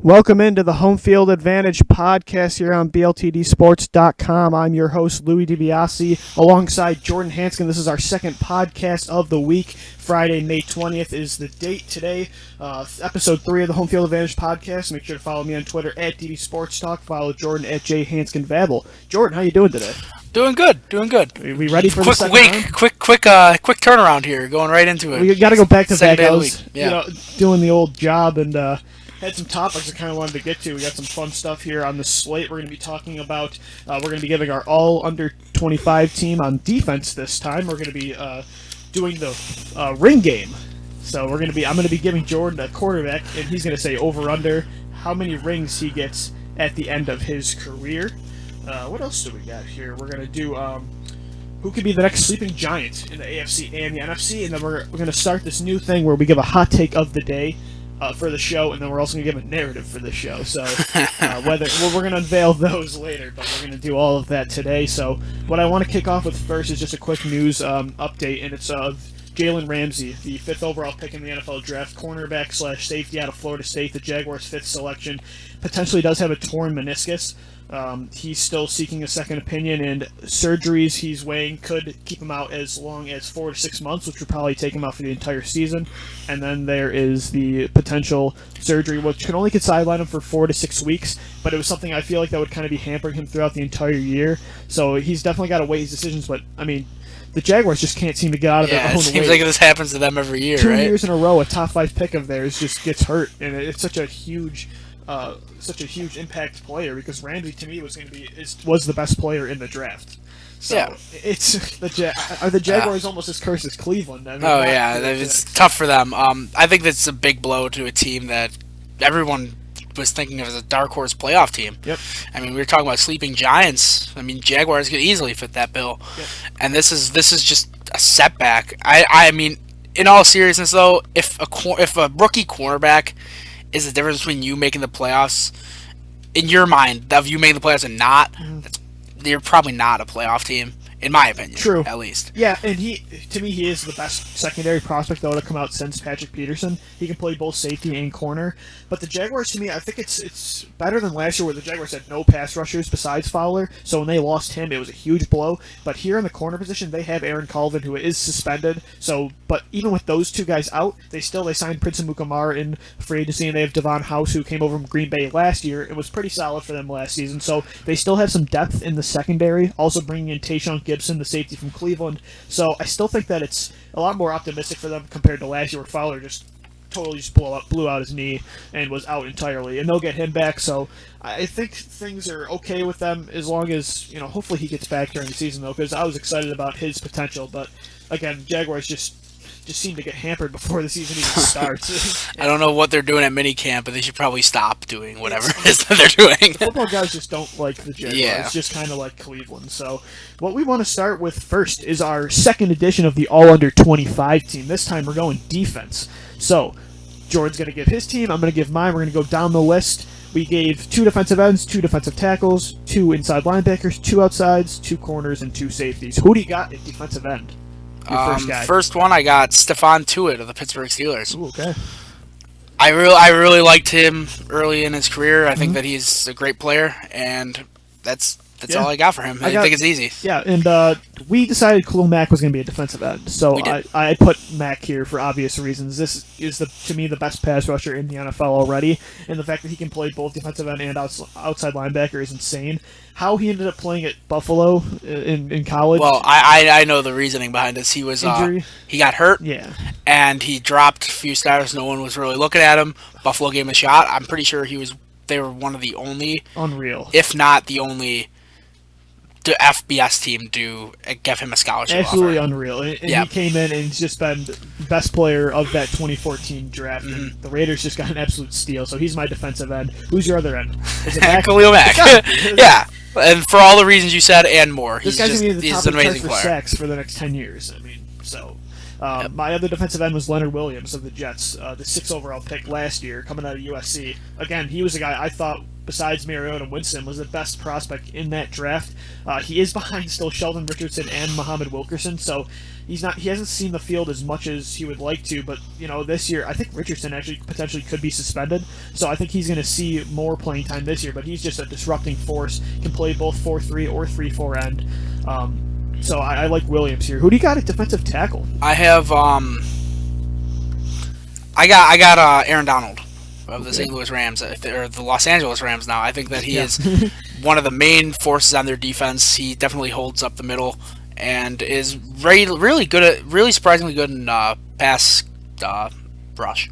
Welcome into the Home Field Advantage podcast here on BLTDsports.com. I'm your host, Louie DiBiase, alongside Jordan Hanskin. This is our second podcast of the week. Friday, May 20th is the date today. Episode 3 of the Home Field Advantage podcast. Make sure to follow me on Twitter at DD Sports Talk. Follow Jordan at JHanskinVabble. Jordan, how you doing today? Doing good. Are we ready for the second round? Quick turnaround here. Going right into it. We got to go back to back. I was Yeah. doing the old job and had some topics I kind of wanted to get to. We got some fun stuff here on the slate we're going to be talking about. We're going to be giving our all under 25 team on defense this time. We're going to be doing the ring game. So I'm going to be giving Jordan a quarterback, and he's going to say over under how many rings he gets at the end of his career. What else do we got here? We're going to do who could be the next sleeping giant in the AFC and the NFC, and then we're going to start this new thing where we give a hot take of the day for the show, and then we're also going to give a narrative for the show. So we're going to unveil those later, but we're going to do all of that today. So what I want to kick off with first is just a quick news update, and it's of Jalen Ramsey, the 5th overall pick in the NFL draft, cornerback / safety out of Florida State, the Jaguars' 5th selection, potentially does have a torn meniscus. He's still seeking a second opinion, and surgeries he's weighing could keep him out as long as 4 to 6 months, which would probably take him out for the entire season. And then there is the potential surgery, which can only sideline him for 4 to 6 weeks, but it was something I feel like that would kind of be hampering him throughout the entire year. So he's definitely got to weigh his decisions, but, I mean, the Jaguars just can't seem to get out of their own way. It seems like this happens to them every year, 2 right? 2 years in a row, a top 5 pick of theirs just gets hurt, and it's such a huge impact player, because Ramsey to me was the best player in the draft. So yeah. It's the Jaguars almost as cursed as Cleveland. I mean, it's tough for them. I think that's a big blow to a team that everyone was thinking of as a dark horse playoff team. Yep. I mean, we were talking about sleeping giants. I mean, Jaguars could easily fit that bill. Yep. And this is just a setback. I mean, in all seriousness though, if a rookie cornerback is the difference between you making the playoffs, in your mind, of you making the playoffs and not, you're probably not a playoff team, in my opinion. True. At least. Yeah, and he is the best secondary prospect that would have come out since Patrick Peterson. He can play both safety and corner. But the Jaguars, to me, I think it's better than last year, where the Jaguars had no pass rushers besides Fowler. So when they lost him, it was a huge blow. But here in the corner position, they have Aaron Colvin, who is suspended. But even with those two guys out, they signed Prince Amukamara in free agency, and they have Devon House, who came over from Green Bay last year. It was pretty solid for them last season. So they still have some depth in the secondary, also bringing in Tayshaun Gibson, the safety from Cleveland. So I still think that it's a lot more optimistic for them compared to last year, where Fowler just totally blew out his knee and was out entirely, and they'll get him back. So I think things are okay with them, as long as, hopefully he gets back during the season, though, because I was excited about his potential. But again, Jaguars just seem to get hampered before the season even starts. I don't know what they're doing at minicamp, but they should probably stop doing whatever it is that they're doing. The football guys just don't like the Jaguars. Yeah. It's just kind of like Cleveland. So what we want to start with first is our second edition of the All Under 25 team. This time we're going defense. So Jordan's going to give his team. I'm going to give mine. We're going to go down the list. We gave 2 defensive ends, 2 defensive tackles, 2 inside linebackers, 2 outsides, 2 corners, and 2 safeties. Who do you got at defensive end? First guy. First one, I got Stephon Tuitt of the Pittsburgh Steelers. Ooh, okay. I really liked him early in his career. I think that he's a great player, and that's all I got for him. I think it's easy. Yeah, and we decided Khalil Mack was going to be a defensive end, so I put Mack here for obvious reasons. This is, to me, the best pass rusher in the NFL already, and the fact that he can play both defensive end and outside linebacker is insane. How he ended up playing at Buffalo in college. Well, I know the reasoning behind this. He was injury. He got hurt. Yeah. And he dropped a few starters. No one was really looking at him. Buffalo gave him a shot. I'm pretty sure they were one of the only, unreal, if not the only, the FBS team to give him a scholarship Absolutely offer. Unreal. And he came in and he's just been the best player of that 2014 draft. And the Raiders just got an absolute steal, so he's my defensive end. Who's your other end? Is it Mack? Khalil Mack. Yeah. And for all the reasons you said and more. This guy's going to be the top an amazing for player. sacks for the next 10 years. I mean, so... My other defensive end was Leonard Williams of the Jets, the 6th overall pick last year, coming out of USC. Again, he was a guy I thought besides Mariota Winston, was the best prospect in that draft. He is behind still Sheldon Richardson and Muhammad Wilkerson, so he hasn't seen the field as much as he would like to. But this year, I think Richardson actually potentially could be suspended, so I think he's going to see more playing time this year. But he's just a disrupting force. Can play both 4-3 or 3-4 end. So I like Williams here. Who do you got at defensive tackle? I have I got Aaron Donald of the St. Louis Rams, or the Los Angeles Rams now. I think that he is one of the main forces on their defense. He definitely holds up the middle and is really surprisingly good in pass rush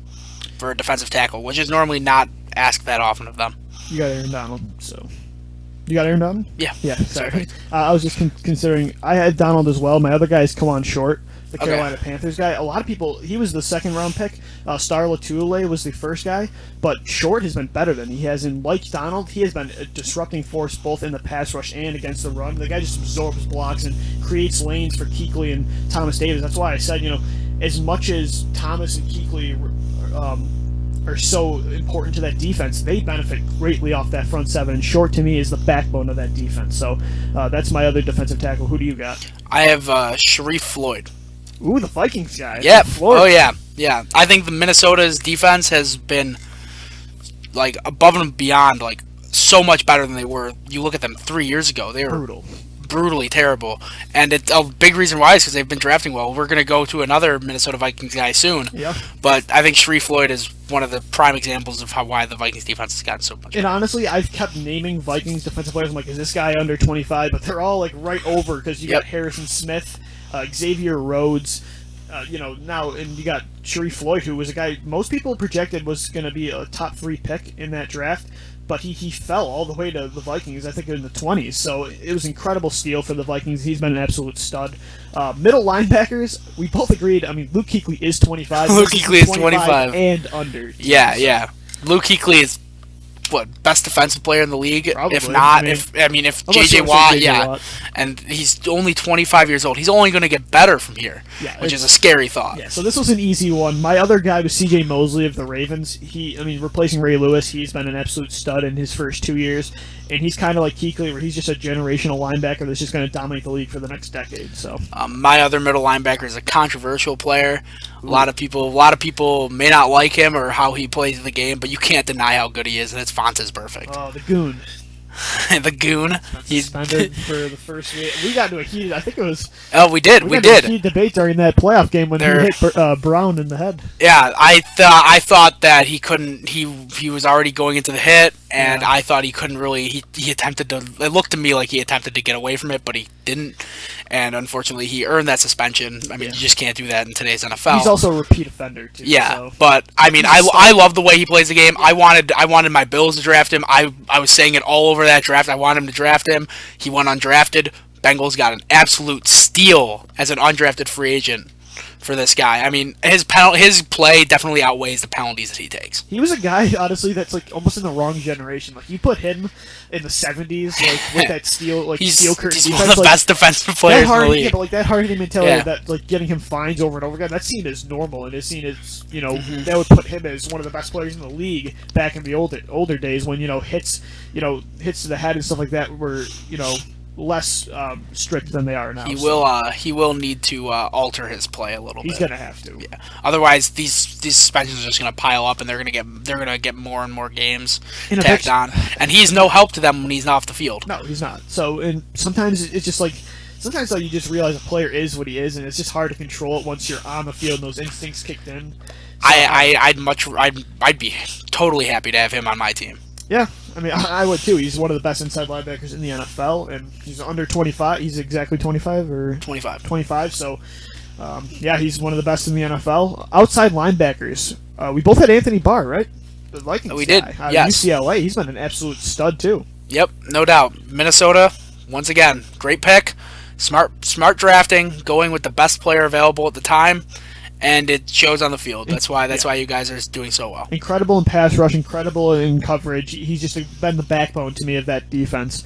for a defensive tackle, which is normally not asked that often of them. You got Aaron Donald, so... You got Aaron Donald? Yeah. Yeah, sorry. I was just considering... I had Donald as well. My other guy is Kawan Short, the Carolina Panthers guy. A lot of people... He was the second-round pick. Star Latulippe was the first guy. But Short has been better than he has. And like Donald, he has been a disrupting force both in the pass rush and against the run. The guy just absorbs blocks and creates lanes for Kuechly and Thomas Davis. That's why I said, as much as Thomas and Kuechly... are so important to that defense, they benefit greatly off that front seven, and Short to me is the backbone of that defense. So that's my other defensive tackle. Who do you got? I have Sharif Floyd. Ooh, the Vikings guy. Yep. Oh yeah. I think the Minnesota's defense has been like above and beyond, like so much better than they were. You look at them 3 years ago; they were brutally terrible, and it's a big reason why is because they've been drafting well. We're going to go to another Minnesota Vikings guy soon, but I think Sharif Floyd is one of the prime examples of why the Vikings defense has gotten so much. And honestly, I've kept naming Vikings defensive players. I'm like, is this guy under 25? But they're all like right over because you got Harrison Smith, Xavier Rhodes. Now, and you got Sharif Floyd, who was a guy most people projected was going to be a top 3 pick in that draft. But he fell all the way to the Vikings, I think, in the 20s. So it was an incredible steal for the Vikings. He's been an absolute stud. Middle linebackers, we both agreed. I mean, Luke Kuechly is 25. Luke Kuechly is 25. And under. Yeah. Luke Kuechly is, best defensive player in the league? Probably. If not, if J.J. Watt, and he's only 25 years old. He's only going to get better from here, which is a scary thought. Yeah, so this was an easy one. My other guy was C.J. Mosley of the Ravens. Replacing Ray Lewis, he's been an absolute stud in his first 2 years, and he's kind of like Kuechly, where he's just a generational linebacker that's just going to dominate the league for the next decade. So my other middle linebacker is a controversial player. A lot of people may not like him or how he plays the game, but you can't deny how good he is, and it's Fontes Perfect. Oh, the goon. The goon. He's suspended for the first week. We got into a heated. I think it was. Oh, we did. We did. A heated debate during that playoff game when he hit Brown in the head. Yeah, I thought that he couldn't. He was already going into the hit, and I thought he couldn't really. He attempted to. It looked to me like he attempted to get away from it, but he didn't. And unfortunately, he earned that suspension. I mean, you just can't do that in today's NFL. He's also a repeat offender too. Yeah, so. But I love the way he plays the game. I wanted my Bills to draft him. I was saying it all over that draft. I wanted him to draft him. He went undrafted. Bengals got an absolute steal as an undrafted free agent for this guy. I mean, his play definitely outweighs the penalties that he takes. He was a guy, honestly, that's like almost in the wrong generation. Like you put him in the 70s, like with that steel curtain he's defense, one of the best defensive players in the league. Yeah, but like that hard-hitting mentality, that like getting him fines over and over again, that's seen as normal, and it's seen as that would put him as one of the best players in the league back in the older days when hits to the head and stuff like that were less strict than they are now. He will need to alter his play a little bit. He's gonna have to. Yeah. Otherwise, these suspensions are just gonna pile up, and they're gonna get more and more games tacked on. And he's no help to them when he's not off the field. No, he's not. So, and sometimes it's just like. Sometimes though, you just realize a player is what he is, and it's just hard to control it once you're on the field and those instincts kicked in. So, I'd be totally happy to have him on my team. Yeah, I mean, I would too. He's one of the best inside linebackers in the NFL, and he's under 25. He's exactly 25 or 25. 25. So, he's one of the best in the NFL. Outside linebackers, we both had Anthony Barr, right? The Vikings we guy. did. Yes. UCLA. He's been an absolute stud too. Yep, no doubt. Minnesota, once again, great pick. Smart drafting, going with the best player available at the time. And it shows on the field. That's why you guys are doing so well. Incredible in pass rush, incredible in coverage. He's just been the backbone to me of that defense.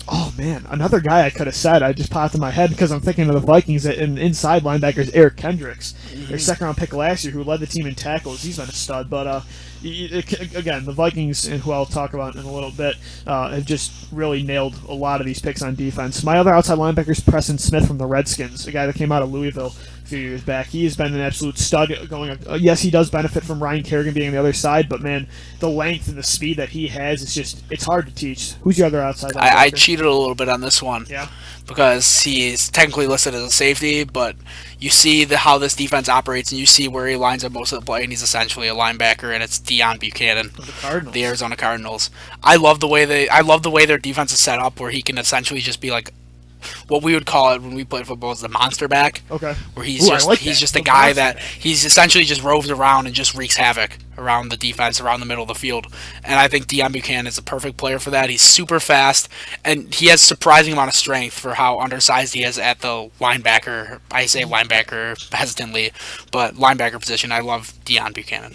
Oh man, another guy I could have said. I just popped in my head because I'm thinking of the Vikings and inside linebackers Eric Kendricks, their second-round pick last year, who led the team in tackles. He's been a stud. But again, the Vikings, and who I'll talk about in a little bit, have just really nailed a lot of these picks on defense. My other outside linebacker is Preston Smith from the Redskins, a guy that came out of Louisville a few years back. He has been an absolute stud going. Yes, he does benefit from Ryan Kerrigan being on the other side, but man, the length and the speed that he has, it's hard to teach. Who's your other outside linebacker? I cheated a little bit on this one. Yeah. Because he's technically listed as a safety, but you see how this defense operates, and you see where he lines up most of the play, and he's essentially a linebacker, and it's Deion Buchanan, the Arizona Cardinals. I love the way their defense is set up, where he can essentially just be like what we would call it when we played football is the monster back. Okay. Where he's just a guy that he's essentially just roves around and just wreaks havoc around the defense, around the middle of the field. And I think Deion Buchanan is a perfect player for that. He's super fast, and he has surprising amount of strength for how undersized he is at the linebacker. I say linebacker hesitantly, but linebacker position. I love Deion Buchanan.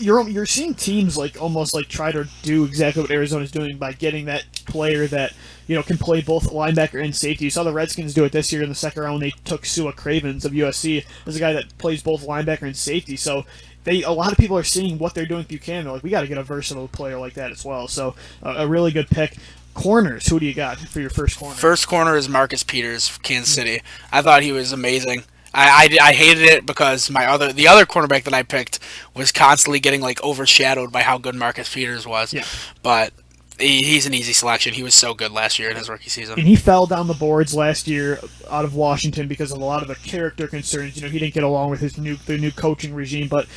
You're seeing teams almost try to do exactly what Arizona's doing by getting that player that can play both linebacker and safety. You saw the Redskins do it this year in the second round. They took Sua Cravens of USC as a guy that plays both linebacker and safety. So a lot of people are seeing what they're doing with Buchanan. They're like, we got to get a versatile player like that as well. So a really good pick. Corners, who do you got for your first corner? First corner is Marcus Peters, Kansas City. I thought he was amazing. I hated it because the other cornerback that I picked was constantly getting overshadowed by how good Marcus Peters was. Yeah. But he's an easy selection. He was so good last year in his rookie season. And he fell down the boards last year out of Washington because of a lot of the character concerns. He didn't get along with the new coaching regime, but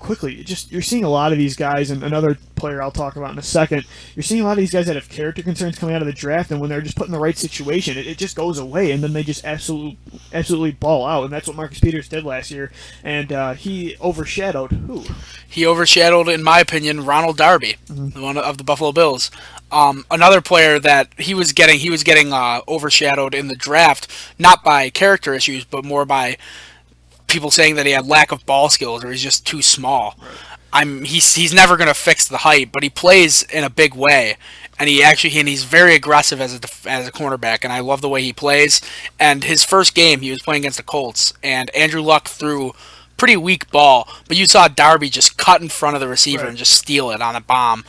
quickly, you're seeing a lot of these guys, and another player I'll talk about in a second. You're seeing a lot of these guys that have character concerns coming out of the draft, and when they're just put in the right situation, it just goes away, and then they just absolutely ball out, and that's what Marcus Peters did last year. And he overshadowed who? He overshadowed, in my opinion, Ronald Darby, one of the Buffalo Bills. Another player that he was getting overshadowed in the draft, not by character issues, but more by people saying that he had lack of ball skills or he's just too small. Right. He's never going to fix the height, but he plays in a big way, and he's very aggressive as a cornerback, and I love the way he plays. And his first game, he was playing against the Colts, and Andrew Luck threw pretty weak ball, but you saw Darby just cut in front of the receiver and just steal it on a bomb.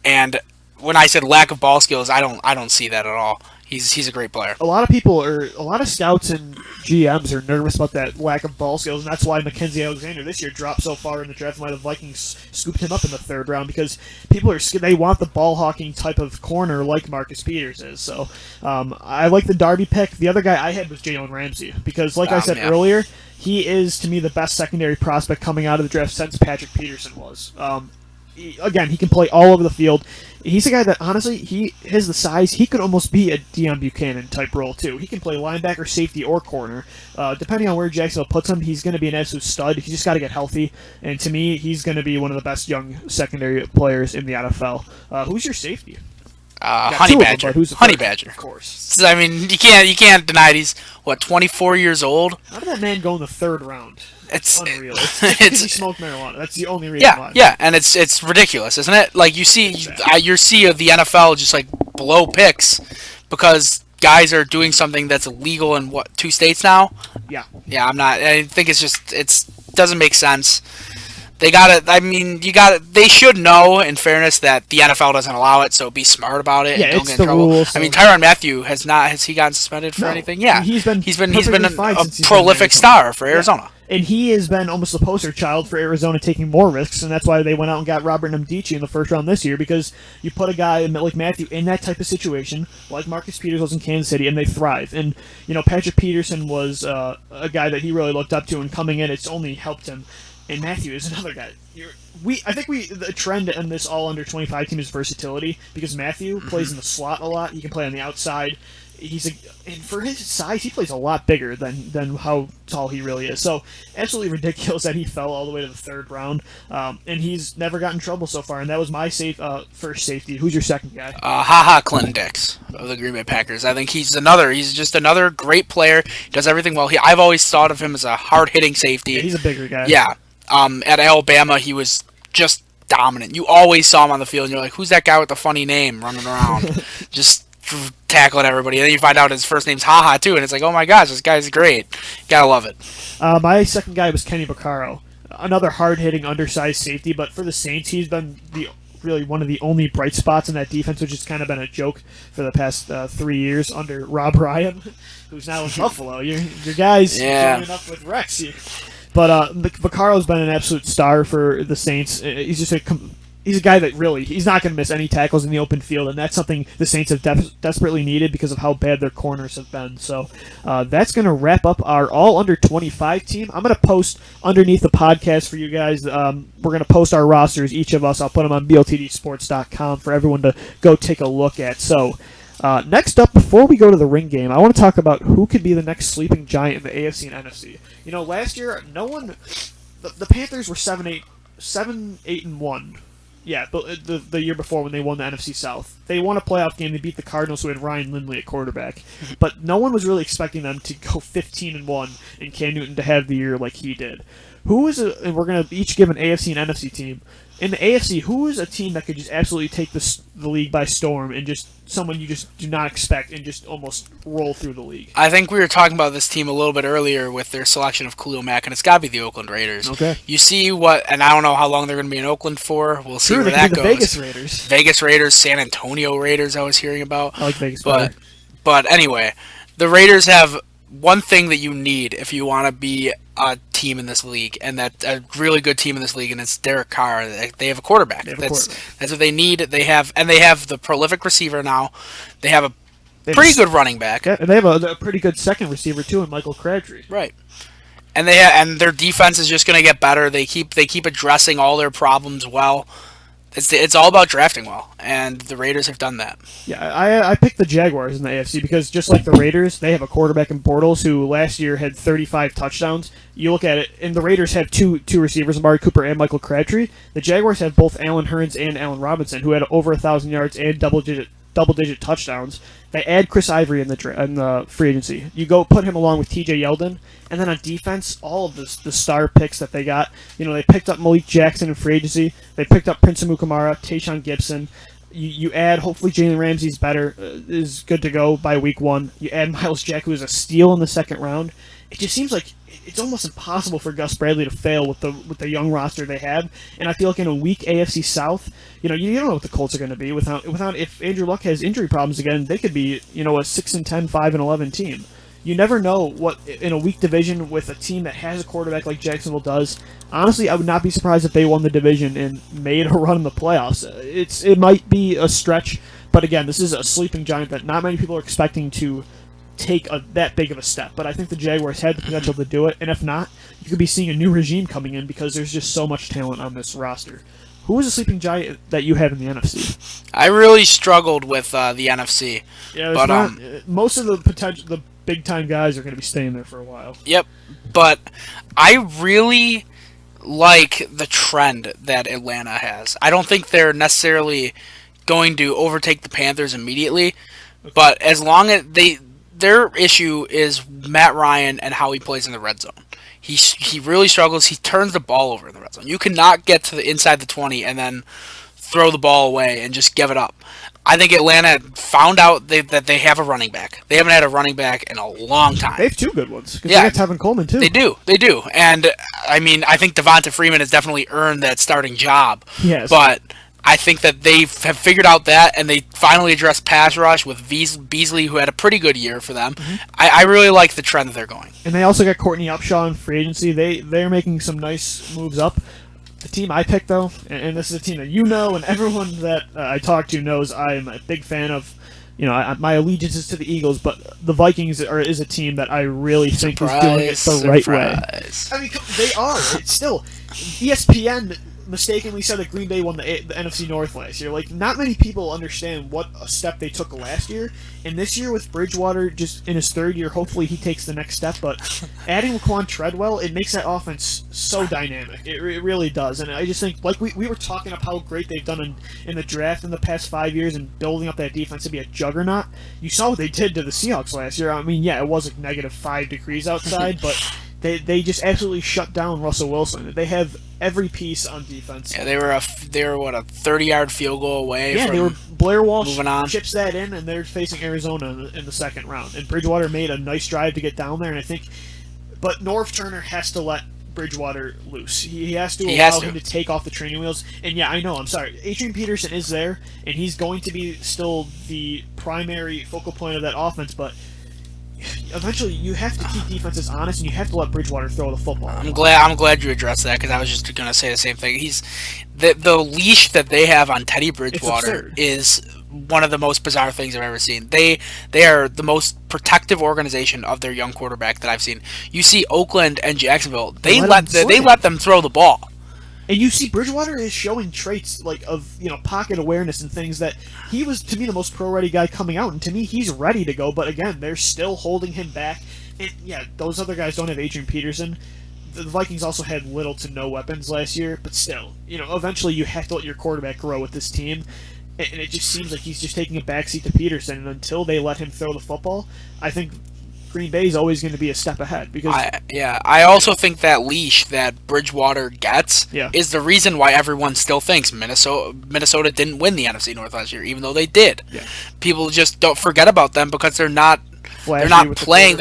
And when I said lack of ball skills, I don't see that at all. He's a great player. A lot of scouts and GMs are nervous about that lack of ball skills, and that's why Mackenzie Alexander this year dropped so far in the draft, and why the Vikings scooped him up in the third round, because they want the ball hawking type of corner like Marcus Peters is. So I like the Darby pick. The other guy I had was Jalen Ramsey, because I said earlier, he is to me the best secondary prospect coming out of the draft since Patrick Peterson was. He can play all over the field. He's a guy that, honestly, he has the size. He could almost be a Deion Buchanan type role, too. He can play linebacker, safety, or corner. Depending on where Jacksonville puts him, he's going to be an absolute stud. He's just got to get healthy. And to me, he's going to be one of the best young secondary players in the NFL. Who's your safety? Honey Badger. Honey Badger. Of course. I mean, you can't deny it. He's 24 years old. How did that man go in the third round? It's unreal. It's he smoked marijuana. That's the only reason why. Yeah, and it's ridiculous, isn't it? You see the NFL just blow picks because guys are doing something that's illegal in 2 states now. Yeah. Yeah, I think it doesn't make sense. They should know, in fairness, that the NFL doesn't allow it, so be smart about it and don't get in trouble. Rules, so. Tyrann Mathieu has he gotten suspended for anything? Yeah. He's been a prolific star for Arizona. Yeah. And he has been almost the poster child for Arizona taking more risks, and that's why they went out and got Robert Nkemdiche in the first round this year, because you put a guy like Mathieu in that type of situation, like Marcus Peters was in Kansas City, and they thrive. And, Patrick Peterson was a guy that he really looked up to, and coming in, it's only helped him. And Mathieu is another guy. I think the trend in this all under 25 team is versatility, because Mathieu plays in the slot a lot. He can play on the outside. And for his size, he plays a lot bigger than how tall he really is. So absolutely ridiculous that he fell all the way to the third round. And he's never gotten in trouble so far. And that was my first safety. Who's your second guy? Clinton Dix of the Green Bay Packers. I think he's just another great player. He does everything well. I've always thought of him as a hard hitting safety. Yeah, he's a bigger guy. Yeah. At Alabama, he was just dominant. You always saw him on the field, and you're like, who's that guy with the funny name running around? Just tackling everybody. And then you find out his first name's Haha, too, and it's like, oh my gosh, this guy's great. Gotta love it. My second guy was Kenny Vaccaro. Another hard-hitting, undersized safety, but for the Saints, he's been really one of the only bright spots in that defense, which has kind of been a joke for the past 3 years under Rob Ryan, who's now in Buffalo. Your guys joining up with Rex here. But Vaccaro's been an absolute star for the Saints. He's just he's a guy that really, he's not going to miss any tackles in the open field, and that's something the Saints have desperately needed because of how bad their corners have been. So that's going to wrap up our all under 25 team. I'm going to post underneath the podcast for you guys. We're going to post our rosters, each of us. I'll put them on bltdsports.com for everyone to go take a look at. So next up, before we go to the ring game, I want to talk about who could be the next sleeping giant in the AFC and NFC. You know, last year, the Panthers were 7-8-1. Yeah, the year before when they won the NFC South. They won a playoff game. They beat the Cardinals, who had Ryan Lindley at quarterback. But no one was really expecting them to go 15-1 and Cam Newton to have the year like he did. And we're going to each give an AFC and NFC team. In the AFC, who is a team that could just absolutely take the league by storm and just someone you just do not expect and just almost roll through the league? I think we were talking about this team a little bit earlier with their selection of Khalil Mack, and it's got to be the Oakland Raiders. Okay. You see and I don't know how long they're going to be in Oakland for. We'll see where that goes. Vegas Raiders. Vegas Raiders, San Antonio Raiders I was hearing about. I like Vegas better. But anyway, the Raiders have one thing that you need if you want to be a team in this league, and that's a really good team in this league, and it's Derek Carr. They have a quarterback. That's what they need. They have the prolific receiver now. They have a pretty good running back. Yeah, and they have a pretty good second receiver too in Michael Crabtree. Right. And their defense is just going to get better. They keep addressing all their problems well. It's all about drafting well, and the Raiders have done that. Yeah, I picked the Jaguars in the AFC because just like the Raiders, they have a quarterback in Bortles who last year had 35 touchdowns. You look at it, and the Raiders have two receivers, Amari Cooper and Michael Crabtree. The Jaguars have both Allen Hurns and Allen Robinson, who had over 1,000 yards and double-digit touchdowns. They add Chris Ivory in the free agency. You go put him along with T.J. Yeldon, and then on defense, all of the star picks that they got. You know, they picked up Malik Jackson in free agency. They picked up Prince Amukamara, Tayshaun Gibson. You add, hopefully Jalen Ramsey's is good to go by week 1. You add Myles Jack, who is a steal in the second round. It just seems like it's almost impossible for Gus Bradley to fail with the young roster they have. And I feel like in a weak AFC South, you don't know what the Colts are going to be without if Andrew Luck has injury problems again, they could be a 6-10, 5-11 team. You never know what in a weak division with a team that has a quarterback like Jacksonville does. Honestly, I would not be surprised if they won the division and made a run in the playoffs. It might be a stretch, but again, this is a sleeping giant that not many people are expecting to take that big of a step. But I think the Jaguars had the potential to do it, and if not, you could be seeing a new regime coming in because there's just so much talent on this roster. Who is a sleeping giant that you have in the NFC? I really struggled with the NFC. Yeah, but most of the big-time guys are going to be staying there for a while. Yep, but I really like the trend that Atlanta has. I don't think they're necessarily going to overtake the Panthers immediately, but as long as their issue is Matt Ryan and how he plays in the red zone. He really struggles. He turns the ball over in the red zone. You cannot get to the inside the 20 and then throw the ball away and just give it up. I think Atlanta found out that they have a running back. They haven't had a running back in a long time. They have two good ones. Yeah, they got Tevin Coleman too. They do. And I mean, I think Devonta Freeman has definitely earned that starting job. Yes. But I think that they have figured out that, and they finally addressed pass rush with Beasley, who had a pretty good year for them. Mm-hmm. I really like the trend that they're going. And they also got Courtney Upshaw in free agency. They're making some nice moves up. The team I picked, though, and this is a team that you know and everyone that I talk to knows I'm a big fan of. My allegiance is to the Eagles, but the Vikings is a team that I really think is doing it the right way. I mean, they are. It's still ESPN mistakenly said that Green Bay won the NFC North last year. Like, not many people understand what a step they took last year. And this year with Bridgewater just in his third year, hopefully he takes the next step. But adding Laquan Treadwell, it makes that offense so dynamic. It really does. And I just think, like we were talking about how great they've done in the draft in the past 5 years and building up that defense to be a juggernaut. You saw what they did to the Seahawks last year. I mean, yeah, it was like -5 degrees outside, but They just absolutely shut down Russell Wilson. They have every piece on defense. Yeah, they were a 30-yard field goal away. Yeah, from they were. Blair Walsh moving on. chips that in, and they're facing Arizona in the second round. And Bridgewater made a nice drive to get down there, and I think, but Norv Turner has to let Bridgewater loose. He has to allow him to take off the training wheels. And yeah, I know. I'm sorry. Adrian Peterson is there, and he's going to be still the primary focal point of that offense, but eventually you have to keep defenses honest, and you have to let Bridgewater throw the football. I'm glad you addressed that, because I was just going to say the same thing. He's the leash that they have on Teddy Bridgewater is one of the most bizarre things I've ever seen. They are the most protective organization of their young quarterback that I've seen. You see Oakland and Jacksonville, they let them throw the ball. And you see Bridgewater is showing traits like of pocket awareness and things that he was, to me, the most pro-ready guy coming out, and to me he's ready to go, but again, they're still holding him back. And yeah, those other guys don't have Adrian Peterson. The Vikings also had little to no weapons last year, but still, eventually you have to let your quarterback grow with this team, and it just seems like he's just taking a backseat to Peterson, and until they let him throw the football, I think Green Bay is always going to be a step ahead. Because I also think that leash that Bridgewater gets is the reason why everyone still thinks Minnesota didn't win the NFC North last year, even though they did. Yeah. People just don't forget about them because they're not playing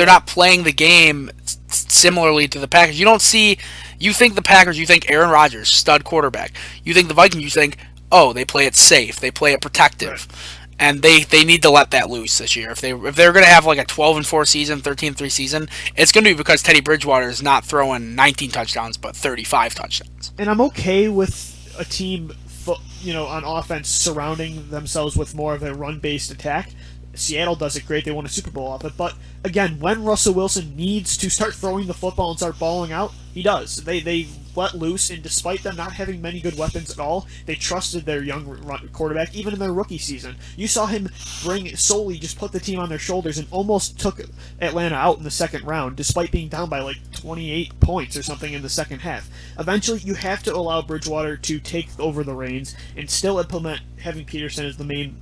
the game similarly to the Packers. You think the Packers, you think Aaron Rodgers, stud quarterback. You think the Vikings, you think, oh, they play it safe, they play it protective. Right. And they need to let that loose this year. If they're going to have like a 12-4 season, 13-3 season, it's going to be because Teddy Bridgewater is not throwing 19 touchdowns, but 35 touchdowns. And I'm okay with a team, on offense surrounding themselves with more of a run-based attack. Seattle does it great. They won a Super Bowl off it. But again, when Russell Wilson needs to start throwing the football and start balling out, he does. They let loose, and despite them not having many good weapons at all, they trusted their young quarterback, even in their rookie season. You saw him just put the team on their shoulders and almost took Atlanta out in the second round, despite being down by like 28 points or something in the second half. Eventually, you have to allow Bridgewater to take over the reins and still implement having Peterson as the main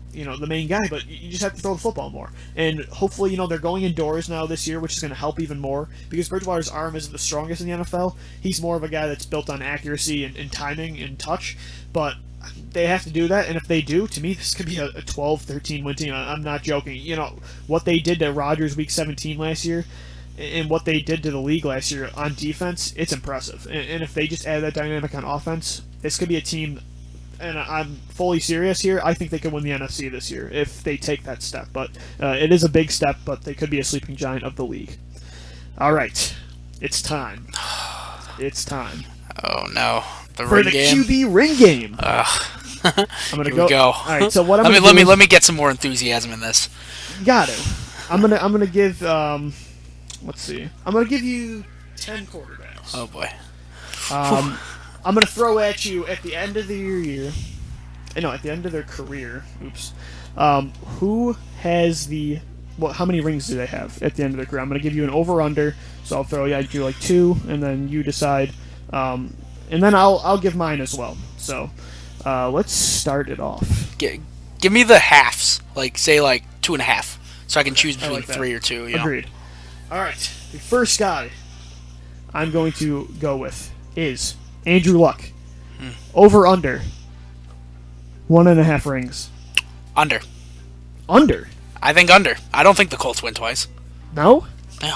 guy, but you just have to throw the football more. And hopefully, they're going indoors now this year, which is going to help even more, because Bridgewater's arm isn't the strongest in the NFL. He's more of a guy that's built on accuracy and timing and touch, but they have to do that, and if they do, to me, this could be a 12-13 win team. I'm not joking. What they did to Rodgers Week 17 last year, and what they did to the league last year on defense, it's impressive. And if they just add that dynamic on offense, this could be a team, and I'm fully serious here, I think they could win the NFC this year if they take that step. But it is a big step, but they could be a sleeping giant of the league. All right, it's time. It's time. Oh no, for the QB ring game. I'm gonna go. All right, so what I'm let me get some more enthusiasm in this. You got it. I'm gonna give. Let's see. I'm gonna give you 10 quarterbacks. Oh boy. I'm going to throw at you at the end of the year. No, at the end of their career. Oops. Who has the... Well, how many rings do they have at the end of their career? I'm going to give you an over-under. So I'll throw you like 2, and then you decide. And then I'll give mine as well. So let's start it off. Give me the halves. Say 2.5. So I can choose between 3 or 2. Agreed. All right. The first guy I'm going to go with is Andrew Luck. Over under 1.5 rings. Under. Under? I think under. I don't think the Colts win twice. No? No.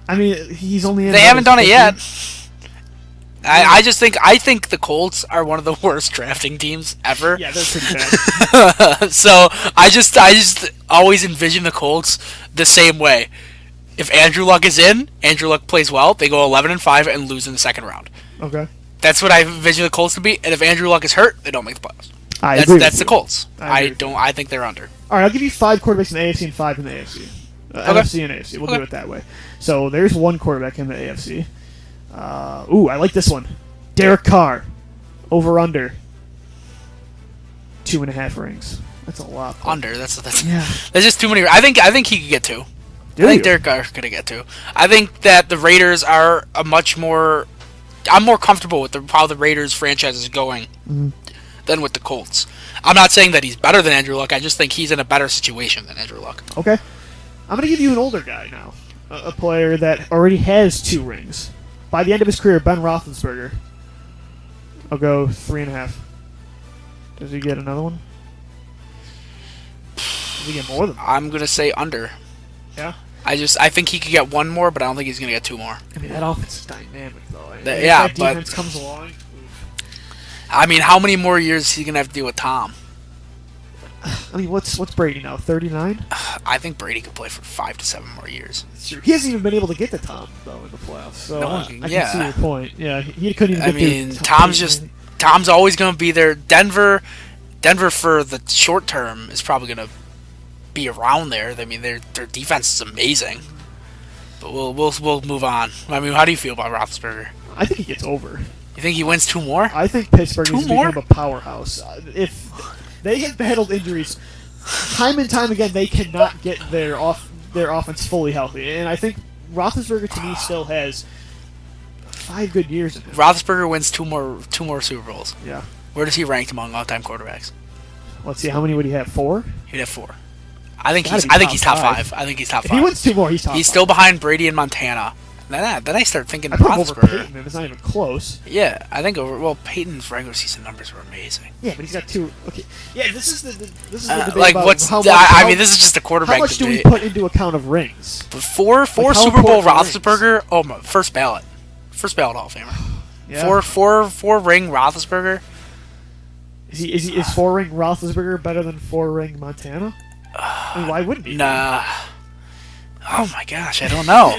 I mean, he's only in... They haven't done it yet. I think the Colts are one of the worst drafting teams ever. Yeah, they're pretty bad. So I just always envision the Colts the same way. If Andrew Luck is in, Andrew Luck plays well, they go 11-5 and lose in the second round. Okay. That's what I envision the Colts to be. And if Andrew Luck is hurt, they don't make the playoffs. That's the Colts. I think they're under. All right, I'll give you 5 quarterbacks in the AFC and 5 in the AFC. NFC and AFC. We'll do it that way. So there's 1 quarterback in the AFC. I like this one. Derek Carr. Over under 2.5 rings. That's a lot. Under. That's just too many. I think he could get 2. I think Derek Carr could get 2. I think that the Raiders are a much more... I'm more comfortable with how the Raiders franchise is going than with the Colts. I'm not saying that he's better than Andrew Luck. I just think he's in a better situation than Andrew Luck. Okay. I'm going to give you an older guy now. a player that already has 2 rings. By the end of his career, Ben Roethlisberger. I'll go 3.5. Does he get another one? Does he get more than that? I'm gonna say under. Yeah? I think he could get 1 more, but I don't think he's gonna get 2 more. I mean, that offense is dynamic, though. If Yeah, that defense comes along. I mean, how many more years is he gonna have to deal with Tom? I mean, what's Brady now? 39? I think Brady could play for 5 to 7 more years. Sure. He hasn't even been able to get to Tom though in the playoffs. So No, I yeah. can see your point. Yeah, he couldn't even. I get mean, through Tom's always gonna be there. Denver for the short term is probably gonna be around there. I mean, their defense is amazing. But we'll move on. I mean, how do you feel about Roethlisberger? I think he gets over. You think he wins 2 more? I think Pittsburgh Two has more? become a powerhouse. If they have battled injuries time and time again, they cannot get their offense fully healthy. And I think Roethlisberger to me still has 5 good years in him. Roethlisberger wins 2 more Super Bowls. Yeah. Where does he rank among all-time quarterbacks? Let's see, how many would he have? 4? He'd have 4. I think Gotta he's be top top 5. I think he's top If 5. he wins 2 more, he's top. He's 5. still behind Brady and Montana. Then I start thinking I put him over Roethlisberger. Peyton, and it's not even close. Yeah, I think Peyton's regular season numbers were amazing. Yeah, but he's got 2. Okay, yeah, this is the debate Like about what's how much, I mean, this is just a quarterback how much do we debate. put into account of rings? But four how Super Bowl important are Roethlisberger. Oh my, first ballot Hall of Famer. Yeah. Four ring Roethlisberger. Is 4-ring Roethlisberger better than 4-ring Montana? I mean, why wouldn't he? Nah. Oh my gosh, I don't know.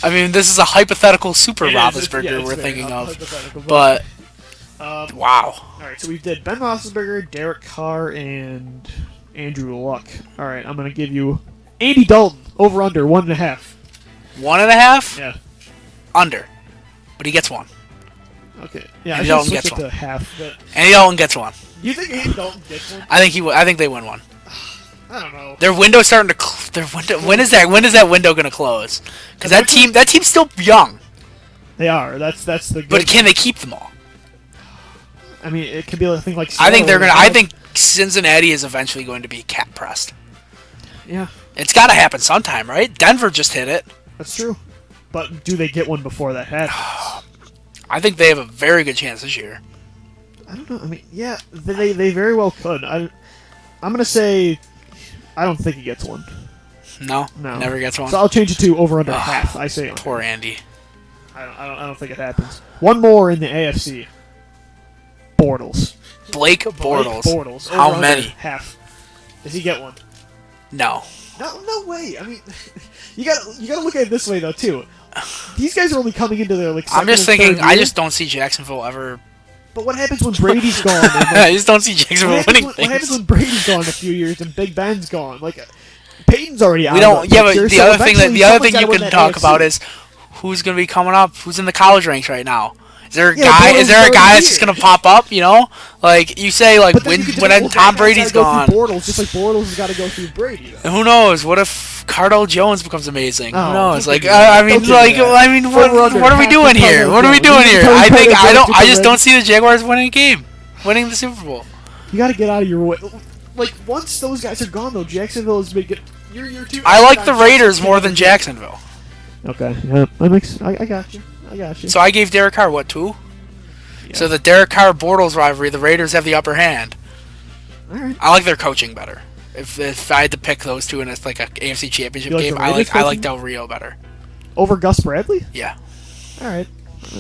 I mean, this is a hypothetical super It is, Roethlisberger yeah, it's we're very thinking of. hypothetical, But wow. All right, so we did Ben Roethlisberger, Derek Carr, and Andrew Luck. All right, I'm gonna give you Andy Dalton over under 1.5. 1.5? Yeah. Under. But he gets 1. Okay. Yeah, Andy I Dalton should switch gets it to one. half. But Andy Dalton gets 1. you think Andy Dalton gets one? I think they win 1. I don't know. Their window's starting to their window. When is that window going to close? Because that team's still young. They are. That's the. Good But can they keep them all? I mean, it could be a thing like. I think they're Seattle, gonna. I think Cincinnati is eventually going to be cap pressed. Yeah, It's got to happen sometime, right? Denver just hit it. that's true. But do they get one before that happens? I think they have a very good chance this year. I don't know. I mean, yeah, they very well could. I'm gonna say, I don't think he gets one. No, No, never gets one. So I'll change it to over under half. I say under. Poor Andy. I don't think it happens. One more in the AFC. Bortles. Blake Bortles. Bortles. How Over under many? Half. Does he get one? No. No way. I mean, you gotta look at it this way though too. These guys are only coming into their like. I'm just second and thinking. third I year. just don't see Jacksonville ever. But what happens when Brady's gone? And, I like, just don't see Jacksonville winning what happens things. when Brady's gone in a few years and Big Ben's gone? Like, Peyton's already out. We of don't. the Yeah, but picture, the so other thing eventually you someone's gotta can win that talk AFC. about is who's going to be coming up. Who's in the college ranks right now? Is there a Yeah, guy? Bortles Is there a already guy that's here. just going to pop up? You know, like you say, like But then when you could when just- well, Tom that guy's Brady's gotta go gone. through Bortles, just like Bortles has got to go through Brady. Though. Who knows? What if Cardell Jones becomes amazing? Oh, Who knows? don't Like give me that. I Don't mean, give me like that. I mean, Over under what are we half doing the here? Cardell What are we Jones. doing You here? can I tell think Cardell Jones I to just win. don't see the Jaguars winning a game, winning the Super Bowl. You got to get out of your way. Like once those guys are gone, though, Jacksonville is big. You're too. I like the Raiders more than Jacksonville. Okay, yeah, that makes. I got you. I got you. So I gave Derek Carr what 2? Yeah. So the Derek Carr Bortles rivalry, the Raiders have the upper hand. All right. I like their coaching better. If I had to pick those two in like a AFC Championship You like game, the I Raiders like coaching? Del Rio better. Over Gus Bradley. Yeah, All right.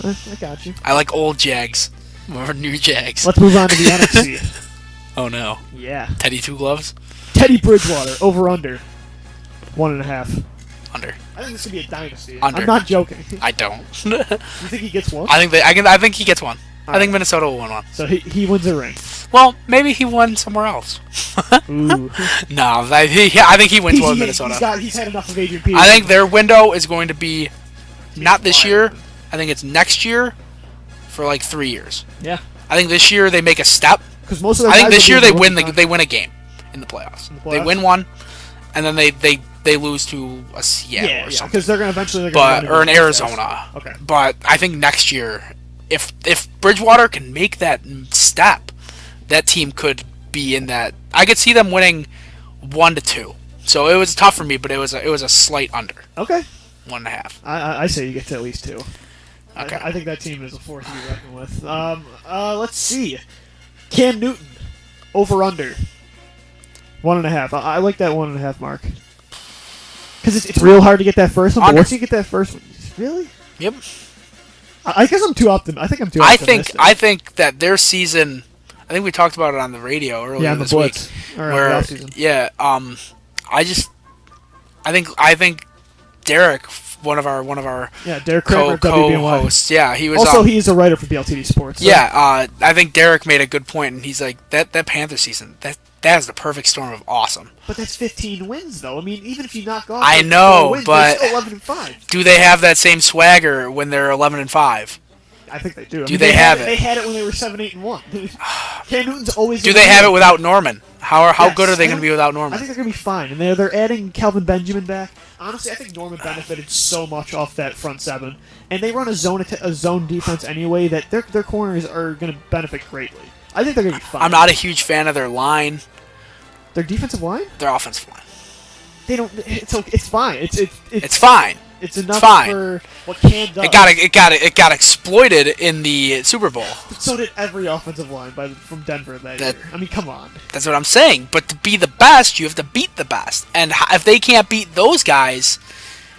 I got you. I like old Jags more new Jags. Let's move on to the NFC. Oh no, Yeah. Teddy Two Gloves Teddy Bridgewater over under 1.5. under. I think this could be a dynasty. Under. I'm not joking. I don't. You think he gets one? I think he gets one. I think Alright. Minnesota will win one. So he wins a ring. Well, maybe he won somewhere else. Ooh. No, I think he wins one in Minnesota. He's had enough of Adrian Peterson. I think their window is going to be not this year. I think it's next year for like 3 years. Yeah. I think this year they make a step. Because most of the I think guys this will year be they in win rookie they win a game in the playoffs. In the They playoffs? win one, and then they lose to a Seattle Yeah, or something. because they're gonna eventually. Or in Arizona. Okay. But I think next year, if Bridgewater can make that step, that team could be in that. I could see them winning 1-2. So it was tough for me, but it was a slight under. Okay. 1.5. I say you get to at least 2. Okay. I think that team is a force to be reckoned with. Let's see. Cam Newton, over under 1.5. I like that 1.5 mark because it's real hard to get that first one. But once you get that first one, really? Yep. I guess I'm too optimistic. I think I'm too optimistic. I think that their season. I think we talked about it on the radio earlier this week. Where, yeah. I think Derek, one of our Derek Kramer, co-hosts. Yeah, he was. Also, he's a writer for BLTD Sports. So. Yeah, I think Derek made a good point, and he's like that Panther season. That is the perfect storm of awesome. But that's 15 wins, though. I mean, even if you knock off, I know, wins, but they're still 11-5. Do they have that same swagger when they're 11-5? I think they do. They have it? They had it when they were 7-8-1. Cam Newton's always. Do they have it without Norman? How good are they going to be without Norman? I think they're going to be fine, and they're adding Kelvin Benjamin back. Honestly, I think Norman benefited so much off that front seven, and they run a zone defense anyway that their corners are going to benefit greatly. I think they're going to be fine. I'm not a huge fan of their line. Their defensive line? Their offensive line. They don't. It's fine. It's fine. It's enough for what Cam does. It got exploited in the Super Bowl. But so did every offensive line from Denver that year. I mean, come on. That's what I'm saying. But to be the best, you have to beat the best. And if they can't beat those guys,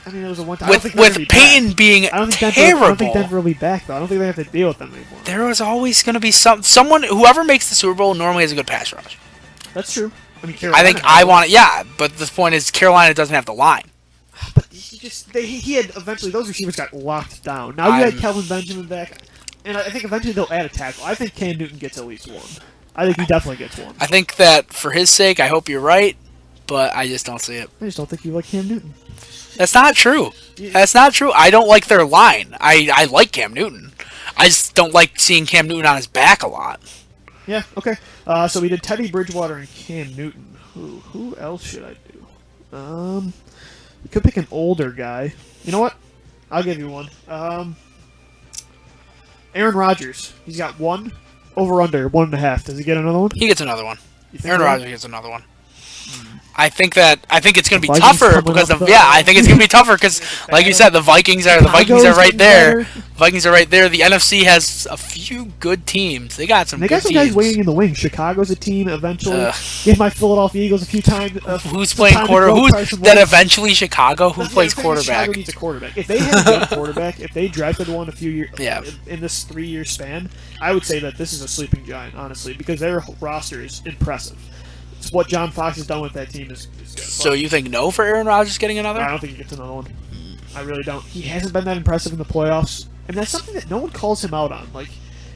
I mean, it was a one time. With Peyton being terrible. I don't think Denver will be back though. I don't think they have to deal with them anymore. There was always going to be someone. Whoever makes the Super Bowl normally has a good pass rush. That's true. I mean, Carolina. I think I want it. Yeah, but the point is, Carolina doesn't have the line. But he had eventually those receivers got locked down. Now you had Kelvin Benjamin back, and I think eventually they'll add a tackle. I think Cam Newton gets at least one. I think he definitely gets one. I think that for his sake, I hope you're right, but I just don't see it. I just don't think you like Cam Newton. That's not true. That's not true. I don't like their line. I like Cam Newton. I just don't like seeing Cam Newton on his back a lot. Yeah. Okay. So we did Teddy Bridgewater and Cam Newton. Who else should I do? We could pick an older guy. You know what? I'll give you one. Aaron Rodgers. He's got one. Over under 1.5. Does he get another one? He gets another one. Aaron Rodgers gets another one. I think it's going to be tougher because I think it's going to be tougher because, like you said, the Vikings are right there. Vikings are right there. The NFC has a few good teams. They got some guys waiting in the wings. Chicago's a team eventually. Get my Philadelphia Eagles a few times. Who's playing quarter? Eventually Chicago? Who plays quarterback? Chicago needs a quarterback. If they had a good quarterback, if they drafted one a few years in this 3-year span, I would say that this is a sleeping giant, honestly, because their roster is impressive. It's what John Fox has done with that team is good. So you think no for Aaron Rodgers getting another? I don't think he gets another one. I really don't. He hasn't been that impressive in the playoffs, and that's something that no one calls him out on. Like,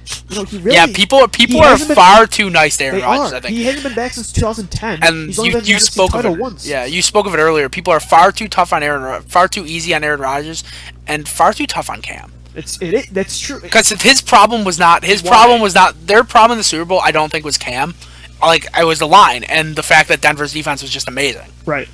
he really. Yeah, people are far too nice to Aaron Rodgers. I think he hasn't been back since 2010. And you spoke of it once. Yeah, you spoke of it earlier. People are far too tough on far too easy on Aaron Rodgers, and far too tough on Cam. That's true. Because their problem in the Super Bowl. I don't think was Cam. Like, it was the line and the fact that Denver's defense was just amazing. Right.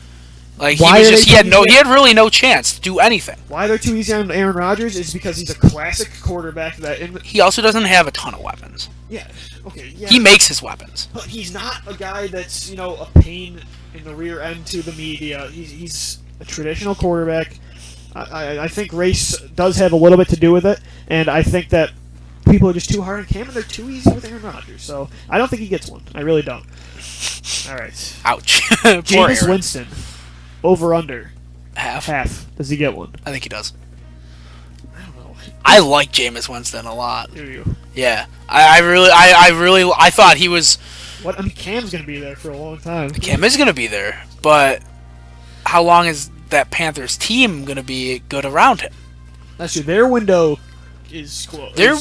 Like, he had really no chance to do anything. Why they're too easy on Aaron Rodgers is because he's a classic quarterback he also doesn't have a ton of weapons. Yeah. Okay. Yeah. He makes his weapons. But he's not a guy that's a pain in the rear end to the media. He's a traditional quarterback. I think race does have a little bit to do with it, and I think that people are just too hard on Cam, and they're too easy with Aaron Rodgers. So I don't think he gets one. I really don't. All right. Ouch. Jameis Winston, over under half. Does he get one? I think he does. I don't know. I like Jameis Winston a lot. Do you? Yeah. I thought he was. What? I mean, Cam's gonna be there for a long time. Cam is gonna be there, but how long is that Panthers team gonna be good around him? That's true. Their window is close. Their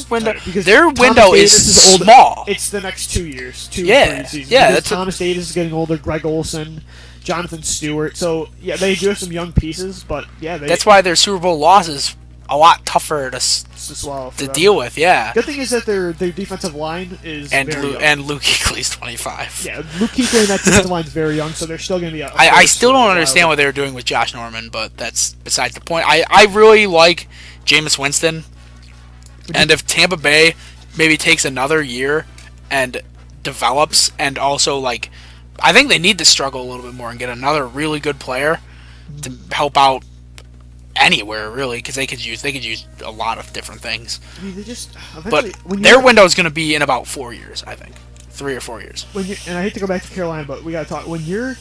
window is small. It's the next 2 years, 3 seasons. Yeah. Thomas Davis is getting older. Greg Olsen, Jonathan Stewart. So yeah, they do have some young pieces, but that's why their Super Bowl loss is a lot tougher to swallow to deal with. Yeah. Good thing is that their defensive line is and very young. And Luke Kuechly's 25. Yeah, Luke Kuechly and that defensive line is very young, so they're still going to be. I still don't understand what they were doing with Josh Norman, but that's besides the point. I really like Jameis Winston. And if Tampa Bay maybe takes another year and develops, and also, I think they need to struggle a little bit more and get another really good player to help out anywhere really, because they could use a lot of different things. I mean, they just But eventually their window is going to be in about 4 years, I think, 3 or 4 years. and I hate to go back to Carolina, but we gotta talk when you're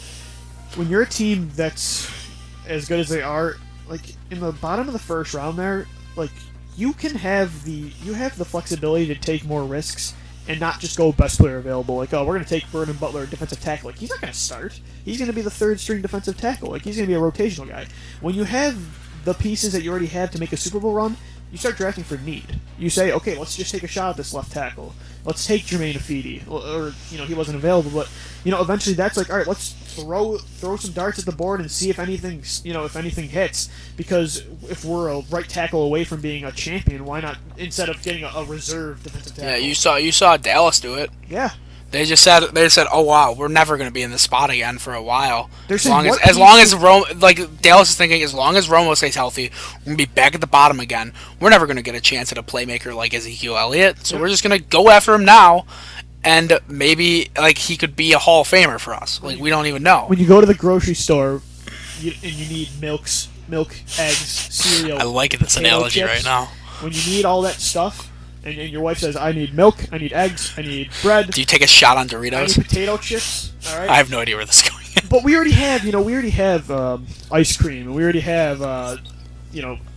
a team that's as good as they are, like in the bottom of the first round there, like you have the flexibility to take more risks and not just go best player available. Like, oh, we're going to take Vernon Butler, defensive tackle. Like, he's not going to start. He's going to be the third string defensive tackle. Like, he's going to be a rotational guy. When you have the pieces that you already have to make a Super Bowl run, you start drafting for need. You say, okay, let's just take a shot at this left tackle. Let's take Jermaine Afidi. Or, he wasn't available, but, eventually that's like, all right, let's throw some darts at the board and see if anything hits. Because if we're a right tackle away from being a champion, why not, instead of getting a reserve defensive tackle? Yeah, you saw Dallas do it. Yeah. They said, oh wow, we're never going to be in this spot again for a while. They're as long as Dallas is thinking, as long as Romo stays healthy, we're going to be back at the bottom again. We're never going to get a chance at a playmaker like Ezekiel Elliott, so we're just going to go after him now, and maybe he could be a Hall of Famer for us. We don't even know. When you go to the grocery store, and you need milk, eggs, cereal. I like this analogy chips, right now. When you need all that stuff. And your wife says, I need milk, I need eggs, I need bread. Do you take a shot on I Doritos? need potato chips. All right. I have no idea where this is going. But we already have, ice cream, and we already have,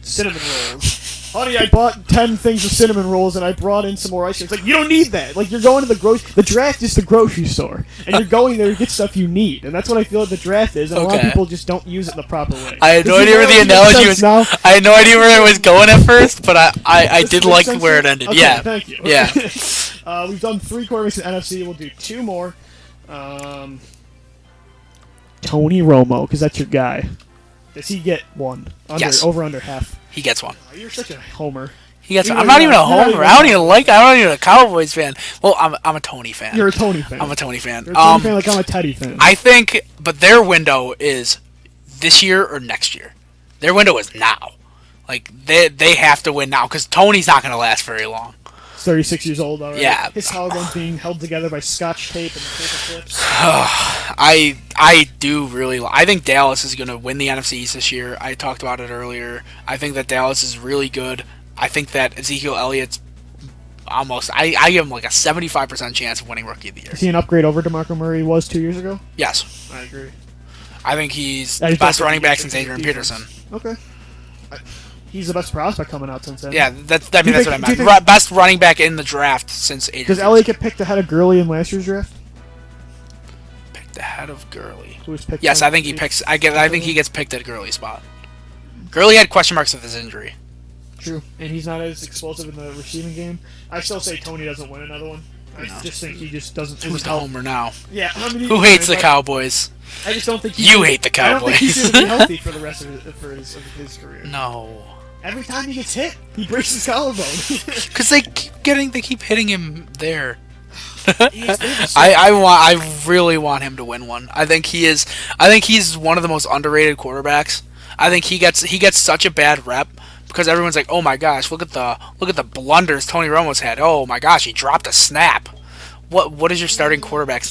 cinnamon rolls. Honey, I bought 10 things of cinnamon rolls, and I brought in some more ice cream. It's like, you don't need that. Like, you're going to the draft is the grocery store, and you're going there to get stuff you need, and that's what I feel like the draft is, and a lot of people just don't use it in the proper way. I had no idea where the analogy was. I had no idea where it was going at first, but I did like where it ended. Okay, yeah. Thank you. Yeah. We've done 3 quarterbacks in NFC. We'll do 2 more. Tony Romo, because that's your guy. Does he get one? Yes. Over under half. He gets one. Oh, you're such a homer. He gets one. I'm not even a homer. I'm not even a Cowboys fan. Well, I'm a Tony fan. You're a Tony fan. I'm a Tony fan. You're a Tony fan like I'm a Teddy fan. I think, but their window is this year or next year. Their window is now. They have to win now because Tony's not going to last very long. He's 36 years old already. Yeah. His collarbone's being held together by scotch tape and paper clips. I do really. I think Dallas is going to win the NFC East this year. I talked about it earlier. I think that Dallas is really good. I think that Ezekiel Elliott's almost. I give him a 75% chance of winning Rookie of the Year. Is he an upgrade over DeMarco Murray was 2 years ago? Yes. I agree. I think he's the best running back since Adrian Peterson. Okay. He's the best prospect coming out since then. Yeah, that's what I meant. Best running back in the draft since Adrian Does Elliott get picked ahead of Gurley in last year's draft? Picked ahead of Gurley. Who was picked? Yes, I think he picks. I think he gets picked at Gurley's spot. Gurley had question marks with his injury. True, and he's not as explosive in the receiving game. I still say Tony doesn't win another one. I just think he just doesn't. Who's the homer now? Yeah, who hates the Cowboys? I just don't think you hate the Cowboys. I don't think he's going to be healthy for the rest of his career. No. Every time he gets hit, he breaks his collarbone. Because they keep hitting him there. I really want him to win one. I think he's one of the most underrated quarterbacks. I think he gets such a bad rep because everyone's like, oh my gosh, look at the blunders Tony Romo's had. Oh my gosh, he dropped a snap. What is your starting quarterback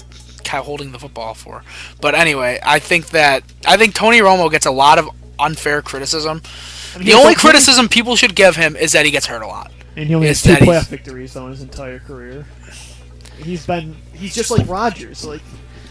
holding the football for? But anyway, I think Tony Romo gets a lot of unfair criticism. The only criticism people should give him is that he gets hurt a lot. And he only has 2 playoff victories though in his entire career. He's just like Rodgers,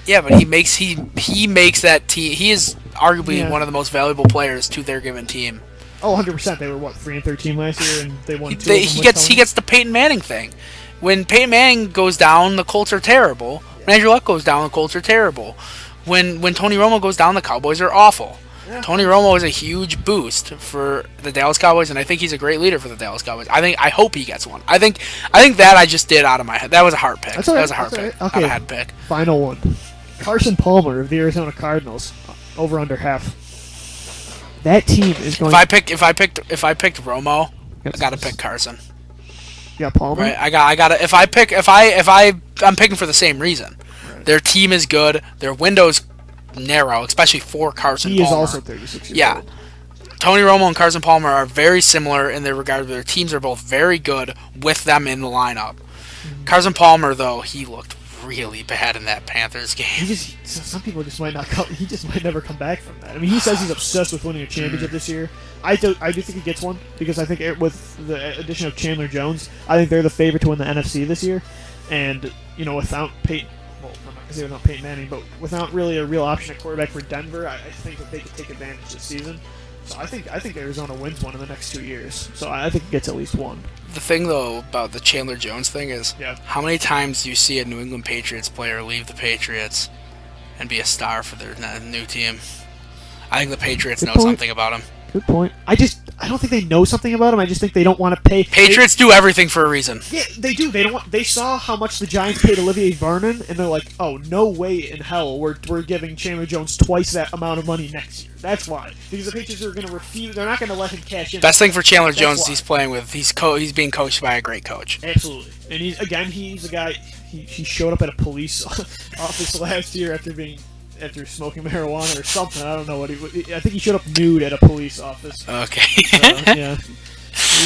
Yeah, but he makes that team. He is arguably one of the most valuable players to their given team. Oh, 100%. They were 3-13 last year, and they won 2. He gets the Peyton Manning thing. When Peyton Manning goes down, the Colts are terrible. When Andrew Luck goes down, the Colts are terrible. When Tony Romo goes down, the Cowboys are awful. Yeah. Tony Romo is a huge boost for the Dallas Cowboys, and I think he's a great leader for the Dallas Cowboys. I hope he gets one. I think that I just did out of my head. That was a heart pick. That's all right. That was a heart pick. Okay. Not a head pick. Final one. Carson Palmer of the Arizona Cardinals, over under half. That team is going. If I picked Romo, I gotta pick Carson. Yeah, Palmer. Right. I gotta. I'm picking for the same reason. Right. Their team is good. Their window's narrow, especially for Carson Palmer. He is also 36 years old. Tony Romo and Carson Palmer are very similar in their regard. Their teams are both very good with them in the lineup. Mm-hmm. Carson Palmer, though, he looked really bad in that Panthers game. Some people just might not come. He just might never come back from that. I mean, he says he's obsessed with winning a championship this year. I do think he gets one because I think with the addition of Chandler Jones, I think they're the favorite to win the NFC this year. And without Peyton, well, I'm not gonna say without Peyton Manning, but without really a real option at quarterback for Denver, I think that they could take advantage this season. So I think Arizona wins one in the next 2 years. So I think it gets at least one. The thing, though, about the Chandler Jones thing is how many times do you see a New England Patriots player leave the Patriots and be a star for their new team? I think the Patriots know something about him. Good point. I don't think they know something about him. I just think they don't want to pay. Patriots do everything for a reason. Yeah, they do. They saw how much the Giants paid Olivier Vernon, and they're like, oh, no way in hell we're giving Chandler Jones twice that amount of money next year. That's why. Because the Patriots are going to refuse. They're not going to let him cash in. Best thing for Chandler Jones he's playing with. He's being coached by a great coach. Absolutely. And he's a guy. He showed up at a police office last year after smoking marijuana or something. I don't know what I think he showed up nude at a police office. Okay. So, yeah.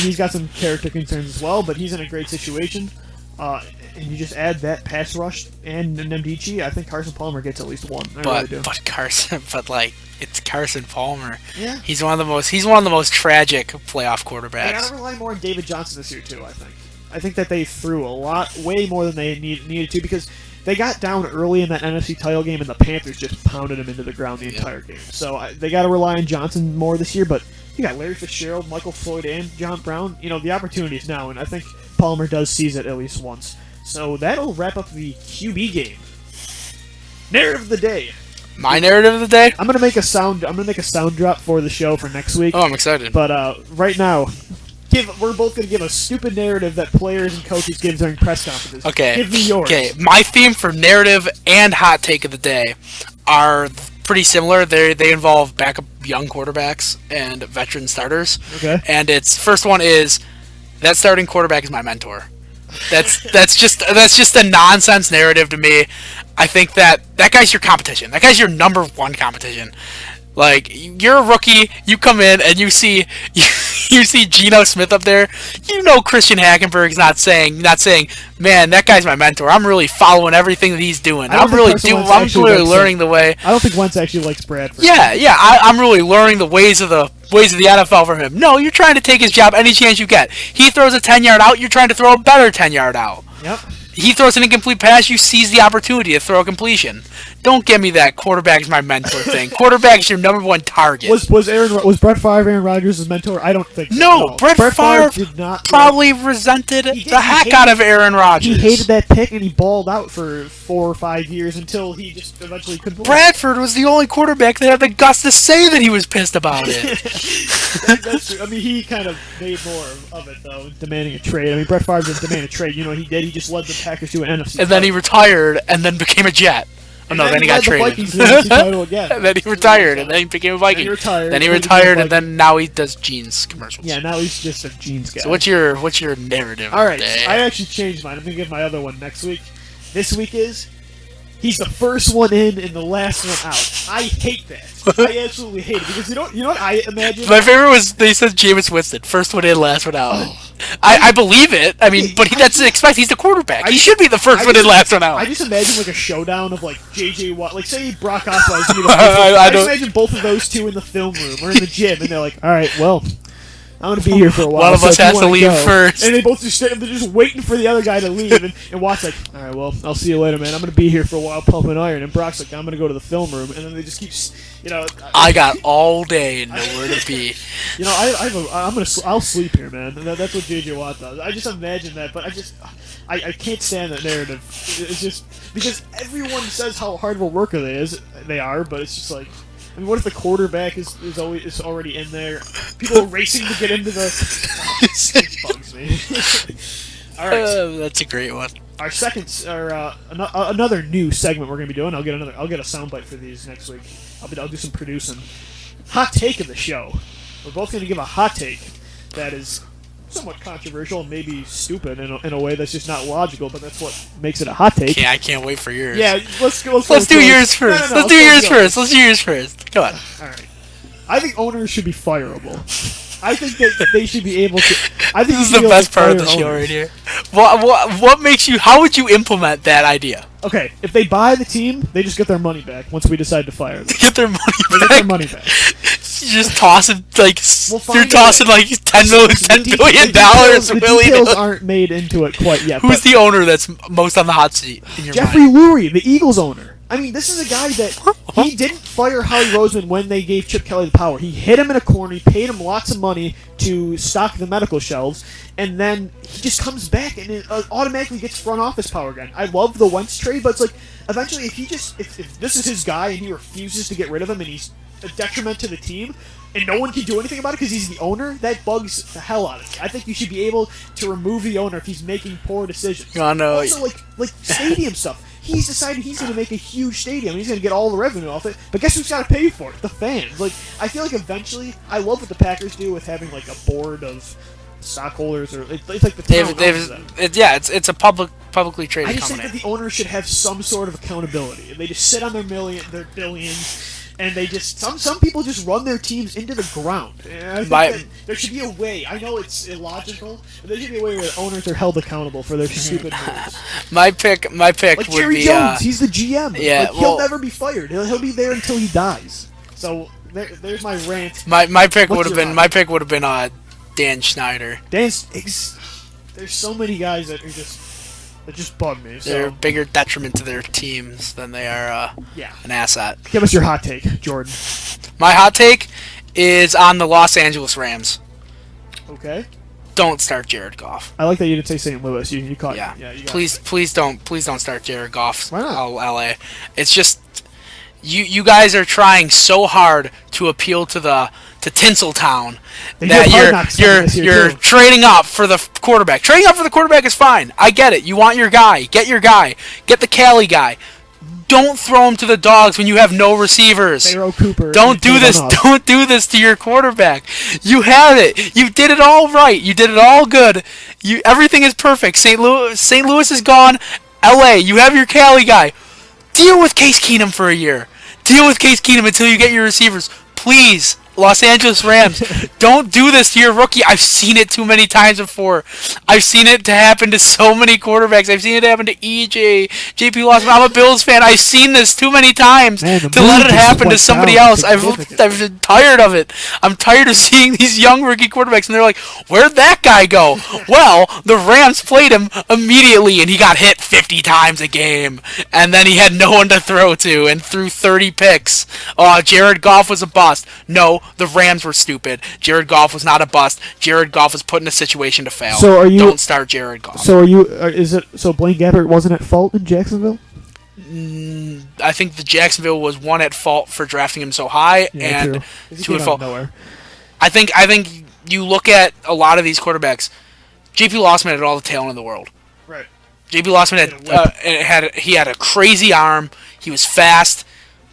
He's got some character concerns as well, but he's in a great situation. And you just add that pass rush and Ndamukong, I think Carson Palmer gets at least one. I really do. It's Carson Palmer. Yeah. He's one of the most tragic playoff quarterbacks. They gotta rely more on David Johnson this year too, I think. I think that they threw way more than they needed to, because they got down early in that NFC title game, and the Panthers just pounded them into the ground the entire game. So they got to rely on Johnson more this year, but you got Larry Fitzgerald, Michael Floyd, and John Brown. The opportunity is now, and I think Palmer does seize it at least once. So that'll wrap up the QB game. Narrative of the day. My narrative of the day? I'm gonna make a sound drop for the show for next week. Oh, I'm excited. But right now, we're both going to give a stupid narrative that players and coaches give during press conferences. Okay. Give me yours. Okay. My theme for narrative and hot take of the day are pretty similar. They involve backup young quarterbacks and veteran starters. Okay. And first one is that starting quarterback is my mentor. That's just a nonsense narrative to me. I think that guy's your competition. That guy's your number one competition. Like, you're a rookie, you come in and you see Geno Smith up there. Christian Hackenberg's not saying, man, that guy's my mentor. I'm really following everything that he's doing. I'm really learning the way. I don't think Wentz actually likes Bradford. Yeah. I'm really learning the ways of the NFL from him. No, you're trying to take his job any chance you get. He throws a 10-yard out, you're trying to throw a better 10-yard out. Yep. He throws an incomplete pass, you seize the opportunity to throw a completion. Don't give me that quarterback is my mentor thing. Quarterback is your number one target. Was Brett Favre Aaron Rodgers' mentor? I don't think so. No, Brett Favre did not probably resented the heck out of Aaron Rodgers. He hated that pick, and he balled out for 4 or 5 years until he just eventually couldn't. Bradford was the only quarterback that had the guts to say that he was pissed about it. That's true. I mean, he kind of made more of it, though, demanding a trade. I mean, Brett Favre didn't demand a trade. He did. He just led the Packers to an NFC and then he retired, and then became a Jet. Oh, no, then he got traded. And then he retired, and then he became a Viking. Then he retired, and then now he does jeans commercials. Yeah, now he's just a jeans guy. So what's your narrative? All right, I actually changed mine. I'm gonna give my other one next week. This week is he's the first one in and the last one out. I hate that. I absolutely hate it because you know what I imagine. My favorite was they said Jameis Winston, first one in, last one out. Oh. I believe it. I mean, but that's expect. He's the quarterback. He should be the first one in, last one out. I just imagine like a showdown of like J.J. Watt, like say Brock Osweiler. I just imagine both of those two in the film room or in the gym, and they're like, "All right, well, I'm going to be here for a while. One of us has to leave first." And they both just they're just waiting for the other guy to leave. And Watt's like, "All right, well, I'll see you later, man. I'm going to be here for a while pumping iron." And Brock's like, "I'm going to go to the film room." And then they just keep, I got all day and nowhere to be. I'll sleep here, man. And that's what J.J. Watt does. I just imagine that, but I can't stand that narrative. It's just because everyone says how hard of a worker they are, but it's just like, I mean, what if the quarterback is already in there? People are racing to get into the. It bugs me. All right, that's a great one. Our another new segment we're gonna be doing. I'll get a soundbite for these next week. I'll do some producing. Hot take of the show. We're both gonna give a hot take that is somewhat controversial and maybe stupid in a way that's just not logical, but that's what makes it a hot take. Yeah, I can't wait for yours. Yeah, let's do yours first. Let's do yours first. Come on. All right. I think owners should be fireable. I think that they should be able to. I think this is the best part of the show right here. What makes you? How would you implement that idea? Okay, if they buy the team, they just get their money back once we decide to fire them. Get their money They back. get their money back. You just tossing like We'll you're find tossing out. like $10 billion The willy details nilly. aren't made into it quite yet. Who's but the owner that's most on the hot seat in your Jeffrey mind? Lurie, the Eagles owner. I mean, this is a guy that he didn't fire Howie Roseman when they gave Chip Kelly the power. He hit him in a corner. He paid him lots of money to stock the medical shelves, and then he just comes back and it automatically gets front office power again. I love the Wentz trade, but it's like eventually, if this is his guy and he refuses to get rid of him and he's a detriment to the team, and no one can do anything about it because he's the owner, that bugs the hell out of me. I think you should be able to remove the owner if he's making poor decisions. I know. Also, like stadium stuff. He's decided he's going to make a huge stadium. He's going to get all the revenue off it. But guess who's got to pay for it? The fans. Like, I feel like eventually, I love what the Packers do with having like a board of stockholders, or it's like the town owns them. It's a publicly I traded just think company. that the owners should have some sort of accountability. They just sit on their billions, and they just some people just run their teams into the ground. And I think that there should be a way. I know it's illogical, but there should be a way where owners are held accountable for their stupid moves. My pick Like would Jerry be Jones, he's the GM. yeah, Like, he'll never be fired. He'll be there until he dies. So there's my rant. my pick What's would have your been hot Dan Schneider. There's so many guys that just bug me. So They're a bigger detriment to their teams than they are yeah, an asset. give us your hot take, Jordan. My hot take is on the Los Angeles Rams. Okay. Don't start Jared Goff. I like that you didn't say St. Louis. You caught Yeah. me. Yeah, you got Please don't start Jared Goff. Why not? LA. It's just you guys are trying so hard to appeal to Tinseltown They have Hard Knocks coming this year, you're too. trading up for the quarterback. Trading up for the quarterback is fine. I get it. You want your guy. Get your guy. Get the Cali guy. Don't throw him to the dogs when you have no receivers. Pharaoh Cooper. Don't do this. Don't do this to your quarterback. You have it. You did it all right. You did it all good. Everything is perfect. St. Louis is gone. LA, you have your Cali guy. Deal with Case Keenum for a year. Deal with Case Keenum until you get your receivers. Please, Los Angeles Rams, don't do this to your rookie. I've seen it too many times before. I've seen it to happen to so many quarterbacks. I've seen it happen to EJ, JP Lawson. I'm a Bills fan. I've seen this too many times Man, the to let mood it just happen to went somebody down else. I've been tired of it. I'm tired of seeing these young rookie quarterbacks, and they're like, where'd that guy go? Well, the Rams played him immediately, and he got hit 50 times a game, and then he had no one to throw to, and threw 30 picks. Jared Goff was a bust. No, the Rams were stupid. Jared Goff was not a bust. Jared Goff was put in a situation to fail. So are you? Don't start Jared Goff. So are you? Is it so? Blaine Gabbert wasn't at fault in Jacksonville? I think the Jacksonville was one at fault for drafting him so high, Yeah, and true. 'Cause he two came at out fault. of nowhere. I think you look at a lot of these quarterbacks. JP Losman had all the talent in the world. Right. JP Losman had a crazy arm. He was fast,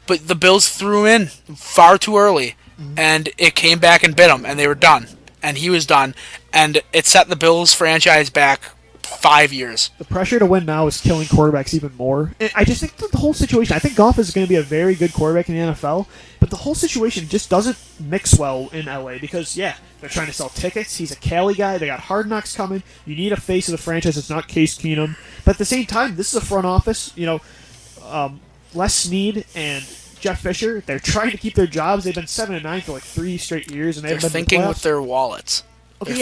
but the Bills threw him in far too early, and it came back and bit him, and they were done. And he was done, and it set the Bills franchise back 5 years. The pressure to win now is killing quarterbacks even more. And I just think that the whole situation. I think Goff is going to be a very good quarterback in the NFL, but the whole situation just doesn't mix well in LA because they're trying to sell tickets. He's a Cali guy. They got Hard Knocks coming. You need a face of the franchise. It's not Case Keenum, but at the same time, this is a front office. Les Snead and Jeff Fisher. They're trying to keep their jobs. They've been 7-9 for like 3 straight years, and They're they've been thinking in the with playoffs. their wallets. Okay,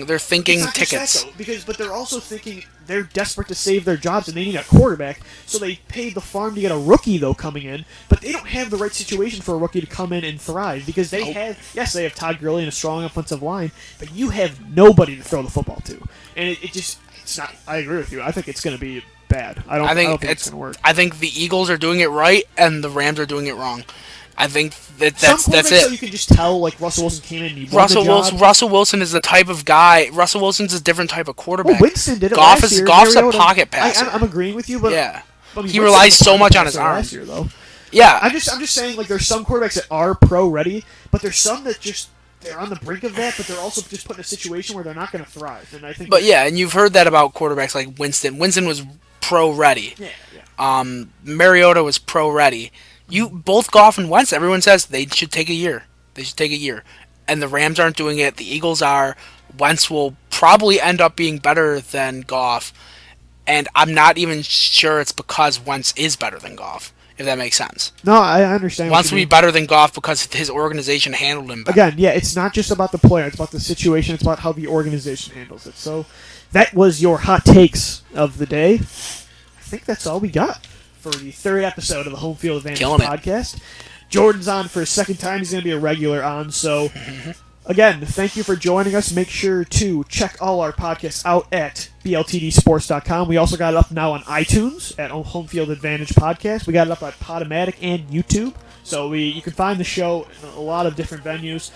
They're thinking It's not just tickets. that, though, but they're also thinking they're desperate to save their jobs and they need a quarterback, so they paid the farm to get a rookie though coming in, but they don't have the right situation for a rookie to come in and thrive because they have Todd Gurley and a strong offensive line, but you have nobody to throw the football to, and it's not. I agree with you. I think it's going to be bad. I don't think it's going to work. I think the Eagles are doing it right and the Rams are doing it wrong. I think that's Some it. So you can just tell, like Russell Wilson came in and he won the job. Russell Wilson is the type of guy. Russell Wilson's a different type of quarterback. Well, Winston did it Goff last year. Goff's a Mariota- pocket passer. I'm agreeing with you, but yeah, I mean, he Winston relies was a so pocket much on his passer arm. last year, though. Yeah, I'm just saying, like, there's some quarterbacks that are pro ready, but there's some that they're on the brink of that, but they're also just put in a situation where they're not going to thrive. And I think. But yeah, and you've heard that about quarterbacks like Winston. Winston was pro ready. Yeah. Mariota was pro ready. Both Goff and Wentz, everyone says they should take a year. And the Rams aren't doing it. The Eagles are. Wentz will probably end up being better than Goff. And I'm not even sure it's because Wentz is better than Goff, if that makes sense. No, I understand. Wentz will be better than Goff because his organization handled him better. Again, yeah, it's not just about the player. It's about the situation. It's about how the organization handles it. So that was your hot takes of the day. I think that's all we got for the third episode of the Home Field Advantage podcast. Jordan's on for a second time. He's going to be a regular on. So, again, thank you for joining us. Make sure to check all our podcasts out at bltdsports.com. We also got it up now on iTunes at Home Field Advantage Podcast. We got it up at Podomatic and YouTube. So you can find the show in a lot of different venues.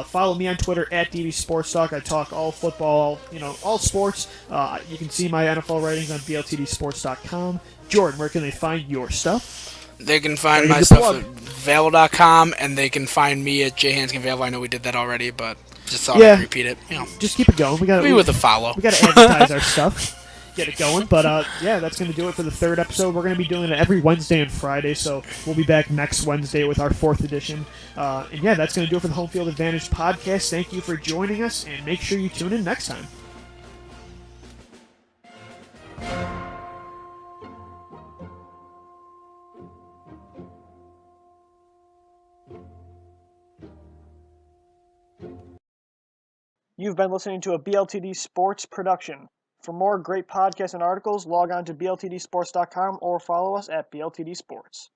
Follow me on Twitter at DBSportsTalk. I talk all football, all sports. You can see my NFL writings on bltdsports.com. Jordan, where can they find your stuff? They can find my stuff at Vail.com, and they can find me at jhanskinvail. I know we did that already, but just thought I'd repeat it. Just keep it going. Maybe with a follow. We got to advertise our stuff. Get it going. But, that's going to do it for the third episode. We're going to be doing it every Wednesday and Friday, so we'll be back next Wednesday with our fourth edition. That's going to do it for the Home Field Advantage podcast. Thank you for joining us, and make sure you tune in next time. You've been listening to a BLTD Sports production. For more great podcasts and articles, log on to bltdsports.com or follow us at BLTD Sports.